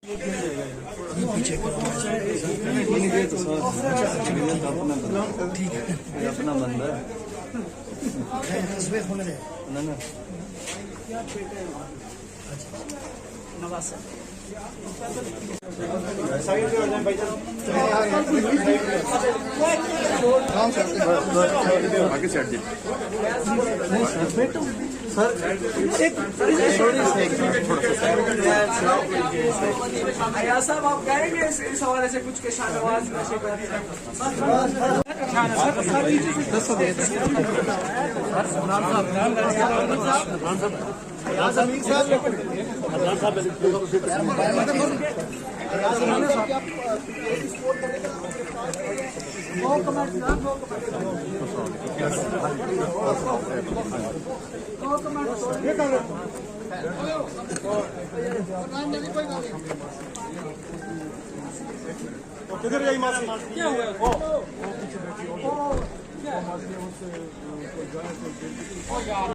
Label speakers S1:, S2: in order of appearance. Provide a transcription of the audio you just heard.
S1: पीछे ठीक है अपना बंदा तस्वीर होने दे ना नवाज
S2: आगे से हट
S1: सर
S3: अयाज साहब आप कहेंगे इस हवाले से कुछ के शाहनवाज नशे
S2: किधर जाई मासी क्या हुआ